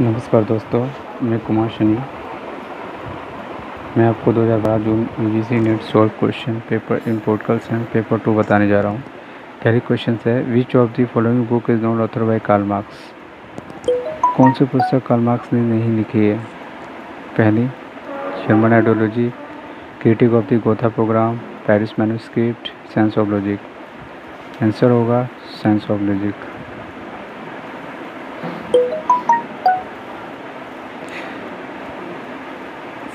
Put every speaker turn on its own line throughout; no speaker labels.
नमस्कार दोस्तों, मैं कुमार शनि। मैं आपको 2012 June UGC NET solve question paper in podcast and paper 2 बताने जा रहा हूँ। पहली क्वेश्चन है, which of the following book is not author by Karl Marx. कौन सी पुस्तक कार्ल मार्क्स ने नहीं लिखी है? पहली, German ideology, critique of the Gotha programme, Paris manuscript, science of logic. Answer होगा science of logic.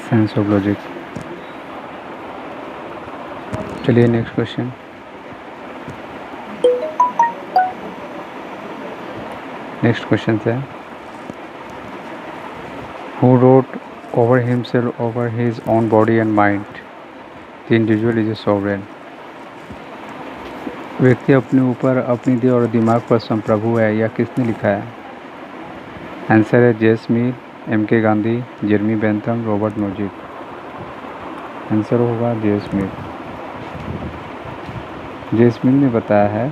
Science of logic. चलिए नेक्स्ट क्वेश्चन। नेक्स्ट क्वेश्चन है, who wrote over himself, over his own body and mind? The individual is a sovereign. व्यक्ति अपने ऊपर, अपनी देह और दिमाग पर संप्रभु है, यह किसने लिखा है? आंसर है जे स्मिथ, एम के Gandhi, Jeremy Bentham, Robert Nozick. Answer होगा जे स्मिथ। जे स्मिथ ने बताया है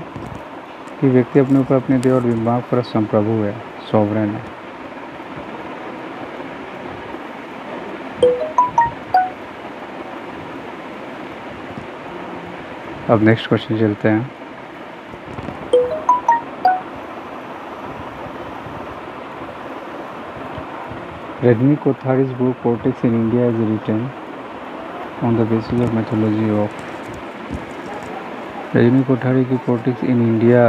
कि व्यक्ति अपने ऊपर, अपने देह और दिमाग पर संप्रभु है, सॉवरेन है। अब नेक्स्ट क्वेश्चन चलते हैं। Rajni कोठारी's book Politics in India is written on the basis of mythology of। Rajni Kothari की पॉलिटिक्स इन इंडिया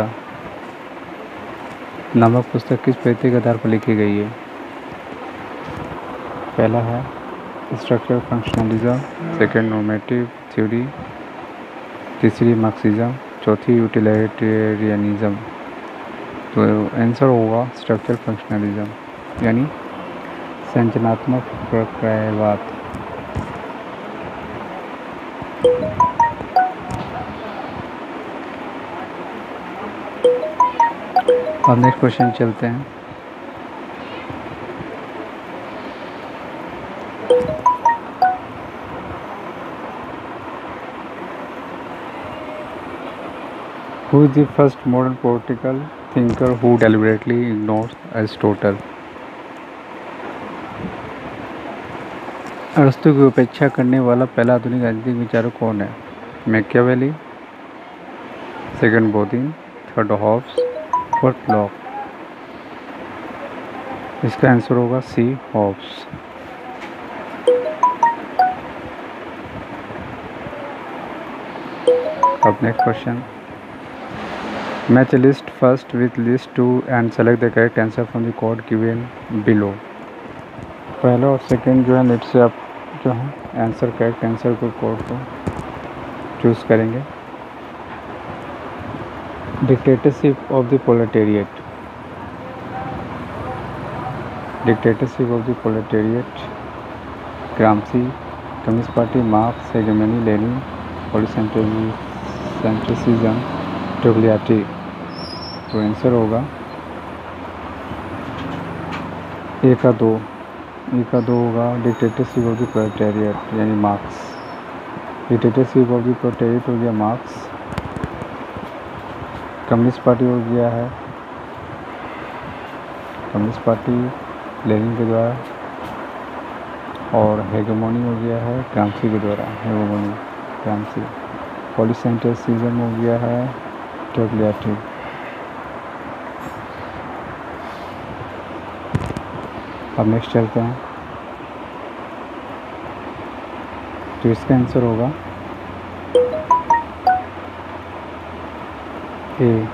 नामक पुस्तक किस प्रत्यय के आधार पर लिखी गई है? पहला है structural functionalism, second normative theory, तीसरी मार्क्सिज्म, चौथी यूटिलिटेरियनिज्म। तो आंसर होगा स्ट्रक्चरल फंक्शनलिज्म यानी संरचनात्मक प्रक्रयवाद। अब नेक्स्ट क्वेश्चन चलते हैं। Who is the first modern political thinker who deliberately ignores Aristotle? अरस्तु की उपेक्षा करने वाला पहला आधुनिक राजनीतिक विचारक कौन है? Machiavelli, second Bodin, third Hobbes, fourth Locke. इसका आंसर होगा सी, हॉब्स। अब next question, match list first with list 2 and select the correct answer from the code given below. पहला और सेकंड जो है नेट से आप जो है आंसर, करेक्ट आंसर को, कोड को चूज़ करेंगे। Dictatorship of the proletariat. Dictatorship of the proletariat, Gramsci, communist party, Marx, hegemony, Lenin, polycentrism, Togliatti. तो आंसर होगा ए का दो होगा डिक्टेटरशिप ऑफ द प्रोलेटेरिएट यानी Marx. Dictatorship of the proletariat हो गया मार्क्स, कम्युनिस्ट पार्टी हो गया है कम्युनिस्ट पार्टी लेनिन के द्वारा, और हेगेमोनी हो गया है ग्राम्सी के द्वारा, हेगेमोनी ग्राम्सी। पॉलीसेंट्रिसिज्म हो गया है टोग्लियाटी। अब नेक्स्ट चलते हैं। तो इसका आंसर होगा ए।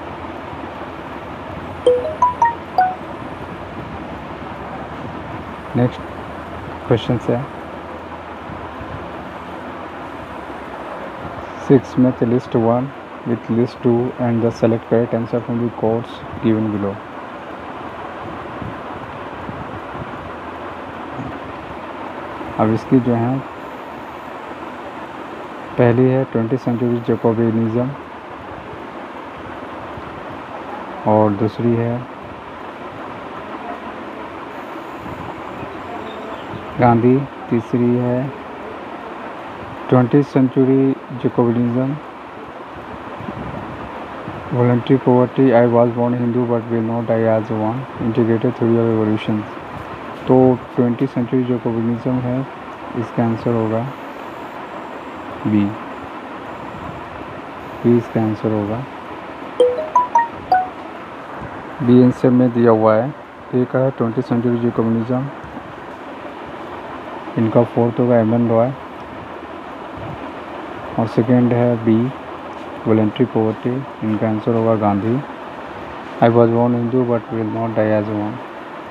नेक्स्ट क्वेश्चन है 6 में list 1 with list 2 and the select correct answer from the codes given below। अब इसकी जो है पहली है 20th सेंचुरी जैकोबिनिज्म, और दूसरी है गांधी, तीसरी है 20th century Jacobinism, voluntary poverty, I was born Hindu but will not die as one, integrated theory of evolution। तो 20th सेंचुरी जो कम्युनिज्म है इसका आंसर होगा बी। इसका आंसर होगा बी आंसर में दिया हुआ है। एक है 20th सेंचुरी जो कम्युनिज्म, इनका फोर्थ होगा एम.एन. रॉय, और सेकेंड है बी वॉलंटरी पॉवर्टी, इनका आंसर होगा Gandhi. I was born Hindu but will not die as one,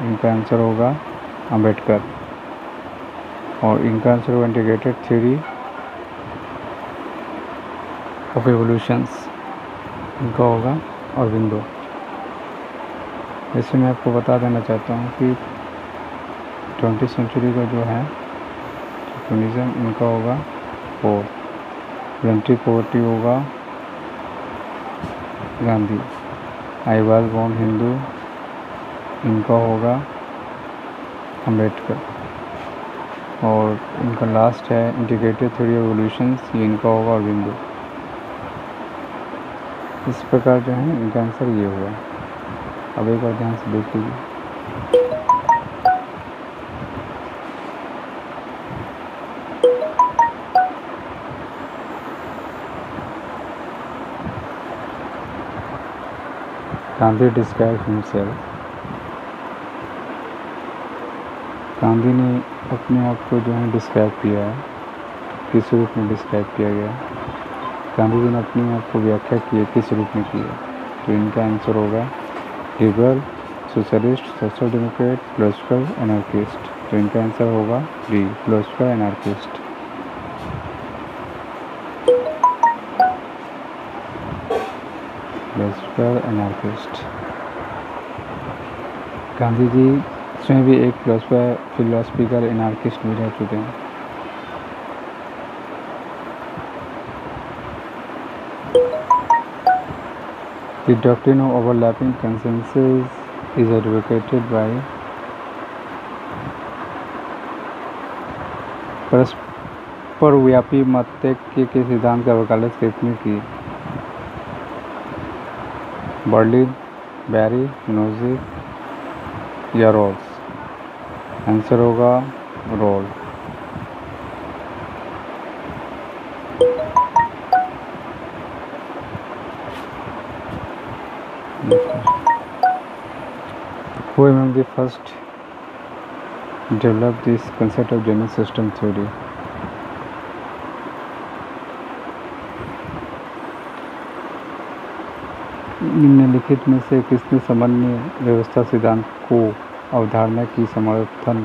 इनका आंसर होगा अम्बेडकर। और इनका आंसर होगा इंटीग्रेटेड थ्योरी ऑफ एवोल्यूशंस, इनका होगा अरबिंदो। इससे मैं आपको बता देना चाहता हूँ कि 20th सेंचुरी का जो है कम्युनिज्म, इनका होगा फोर, वॉलंटरी पॉवर्टी होगा Gandhi. I was born Hindu, इनका होगा अम्बेडकर। और इनका लास्ट है इंटीग्रेटेड थ्योरी ऑफ एवोल्यूशंस, ये इनका होगा अरबिंदो। इस प्रकार जो है इनका आंसर ये हुआ। अब एक बार ध्यान से देख लीजिए। गांधी डिस्क्राइब हिमसेल्फ, गांधी ने अपने आप को जो है डिस्क्राइब किया है, किस रूप में डिस्क्राइब किया गया? गांधी जी ने अपने आप को व्याख्या की है, किस रूप में की है? तो इनका आंसर होगा liberal, socialist, social democrat, philosopher, anarchist. तो इनका आंसर होगा D, philosopher anarchist. Philosopher anarchist. Gandhi ji स्वयं भी एक फिलोसफिकल एनार्किस्ट भी रह चुके हैं। The doctrine of overlapping consensus is advocated by परस्पर व्यापी मतैक्य के सिद्धांत का वकालत किसने की? बर्लिन, बैरी, नोजिक या रोल्स? आंसर होगा role. Who among the first developed this concept of general system theory? निम्नलिखित में से किसने सामान्य व्यवस्था सिद्धांत को अवधारणा की समर्थन,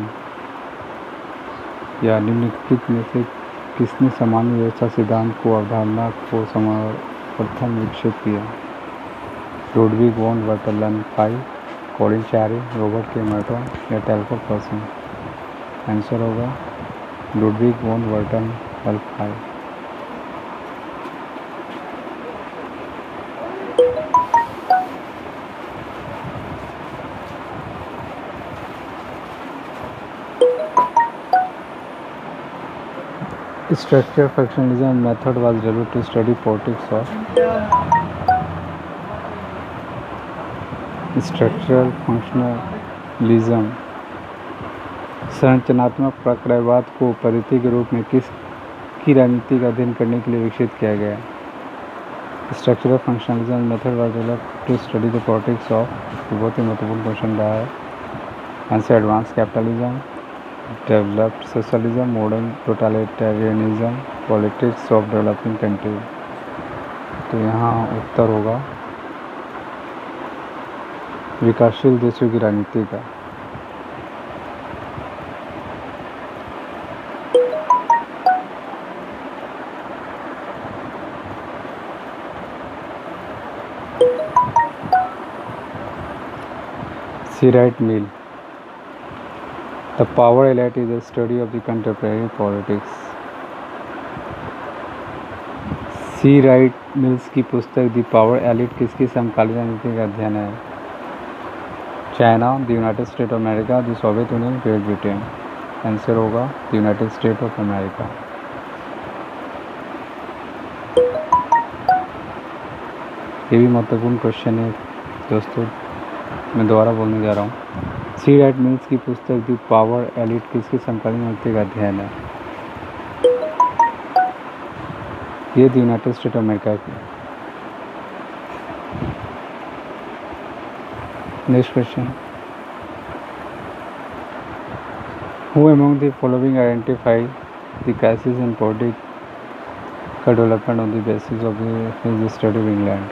या निम्नलिखित में से किसने सामान्य व्यवस्था सिद्धांत को अवधारणा को समर्थन विकसित किया? Ludwig von Bertalanffy, Colin Cherry, Robert K Merton या टेल्फोर्ड पर्सन? आंसर होगा Ludwig von Bertalanffy. Structural functionalism method was developed to study politics of structural functionalism संरचनात्मक प्रक्रयवाद को पद्धति के रूप में किसकी राजनीति का अध्ययन करने के लिए विकसित किया गया? Structural functionalism method was developed to study the politics of, बहुत ही महत्वपूर्ण क्वेश्चन रहा है। Answer advance capitalism, developed socialism, modern totalitarianism, politics of developing country. तो यहाँ उत्तर होगा विकासशील देशों की राजनीति का। Searight Mill. The Power Elite is a study of the contemporary politics. Searight Mills की पुस्तक द पावर एलिट किसकी समकालीन राजनीति का अध्ययन है? China, the United State of America, the Soviet Union, Great Britain? Answer होगा the United State of America. ये भी महत्वपूर्ण क्वेश्चन है दोस्तों, मैं दोबारा बोलने जा रहा हूँ। सी रैट मिल्स की पुस्तक द पावर एलिट किसके समकालीन व्यक्ति का अध्ययन है? ये यूनाइटेड स्टेट अमेरिका की। Next question, who among the following identify the crisis in political development on the basis of his study of England?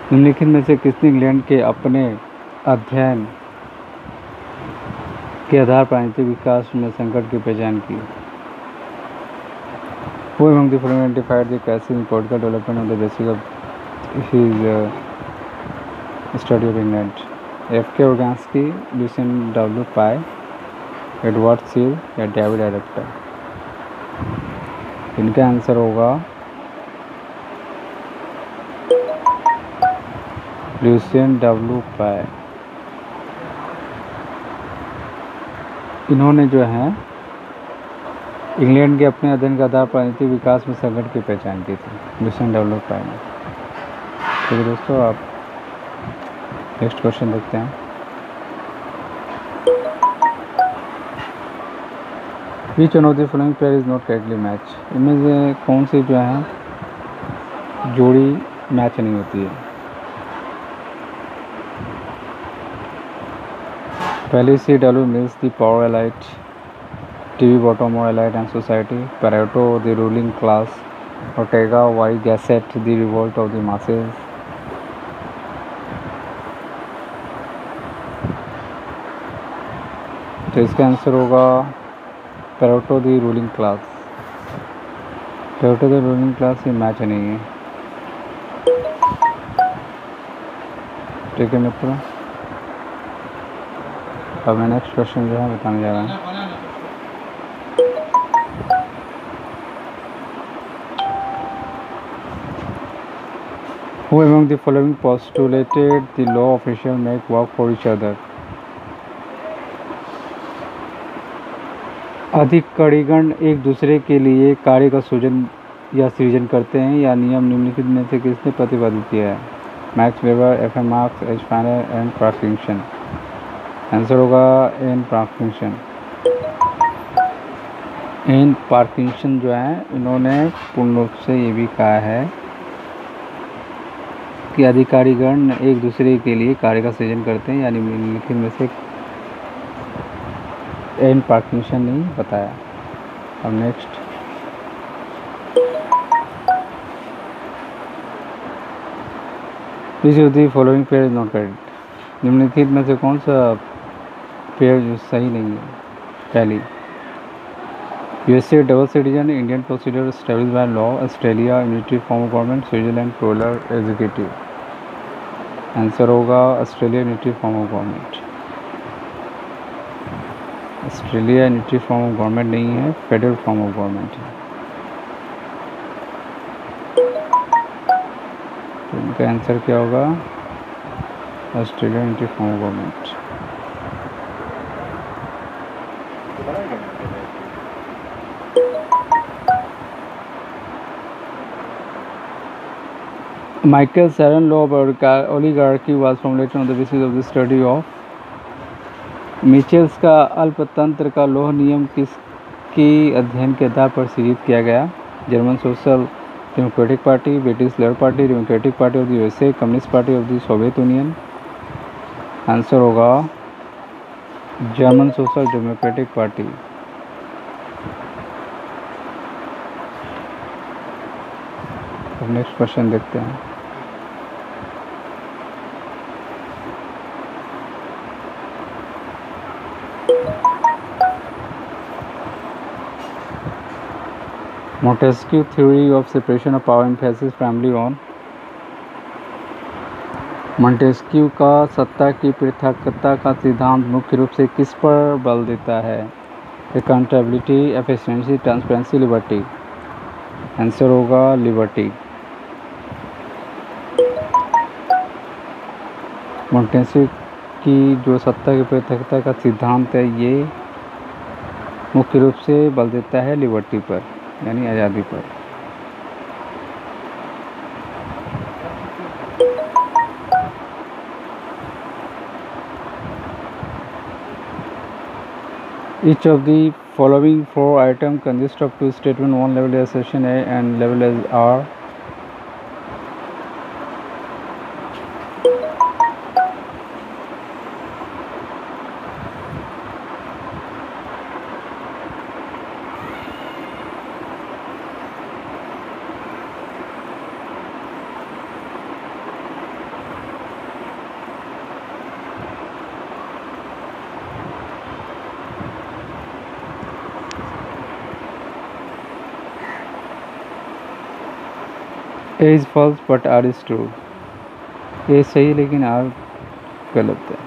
निम्नलिखित में से किसने इंग्लैंड के अपने अध्ययन के आधार पर राजनीतिक विकास में संकट की पहचान की? Who among the following identified the crisis in political development on the basis of his study of England? F.K. Organsky, Lucien W. Pye, Edward seal या डेविड एडप्टर? इनका आंसर होगा ल्यूसियन डब्ल्यू पाय। इन्होंने जो है इंग्लैंड के अपने अध्ययन के आधार पर राजनीतिक विकास में संकट की पहचान की थी, ल्यूसियन डब्ल्यू पाय ने। ठीक है दोस्तों, आप नेक्स्ट क्वेश्चन देखते हैं। Which one of the following pair is not correctly match? इनमें से कौन सी जो है जोड़ी मैच नहीं होती है? पहली C W Mills the power elite, T B Bottomore और elite and society, Pareto the ruling class, Ortega y Gasset the revolt of the masses. तो इसका आंसर होगा Pareto the ruling class. Pareto the ruling class ये match नहीं है। ठीक है मित्रों, अब मैं नेक्स्ट क्वेश्चन जो है बताने जा रहा हूँ। Who among the following postulated the law officials make work for each other? अधिकारीगण एक दूसरे के लिए कार्य का सृजन या सृजन करते हैं, या नियम निम्नलिखित में से किसने प्रतिपादित किया है? Max weber, FM. Marks, H. फाइनर and Parkinson. Answer होगा एन पार्किंसन। एन पार्किंसन जो है इन्होंने पूर्ण रूप से ये भी कहा है कि अधिकारीगण एक दूसरे के लिए कार्य का सृजन करते हैं, यानी निम्नलिखित में से एन पार्किंसन ने बताया। अब next, which of the following pair is not correct? निम्नलिखित में से कौन सा पेयर जो सही नहीं है? पहली, USA double citizen, Indian procedure established by law, Australia unitary form of government, Switzerland polar executive. Answer होगा Australia unitary form of government. Australia unitary form of government नहीं है, फेडरल फॉर्म ऑफ गवर्नमेंट है। तो इनका answer क्या होगा? Australia unitary form of government. Michael Saran law of oligarchy was formulated on the basis of the study of मिचेल्स का अल्पतंत्र का लोह नियम किसके अध्ययन के आधार पर सृजित किया गया? German social democratic party, British labour party, democratic party of the USA, communist party of the Soviet union. Answer होगा जर्मन सोशल डेमोक्रेटिक पार्टी। अब नेक्स्ट क्वेश्चन देखते हैं। Montesquieu theory of separation of power emphasis primarily on। Montesquieu का सत्ता की पृथकता का सिद्धांत मुख्य रूप से किस पर बल देता है? Accountability, efficiency, transparency, liberty. Answer होगा लिबर्टी। मोंटेस्क्यू की जो सत्ता की पृथकता का सिद्धांत है ये मुख्य रूप से बल देता है लिबर्टी पर, यानी आज़ादी पर। Each of the following four items consists of two statements, one labeled as assertion A and labeled as R. A is false but R is true. A सही है लेकिन R गलत है.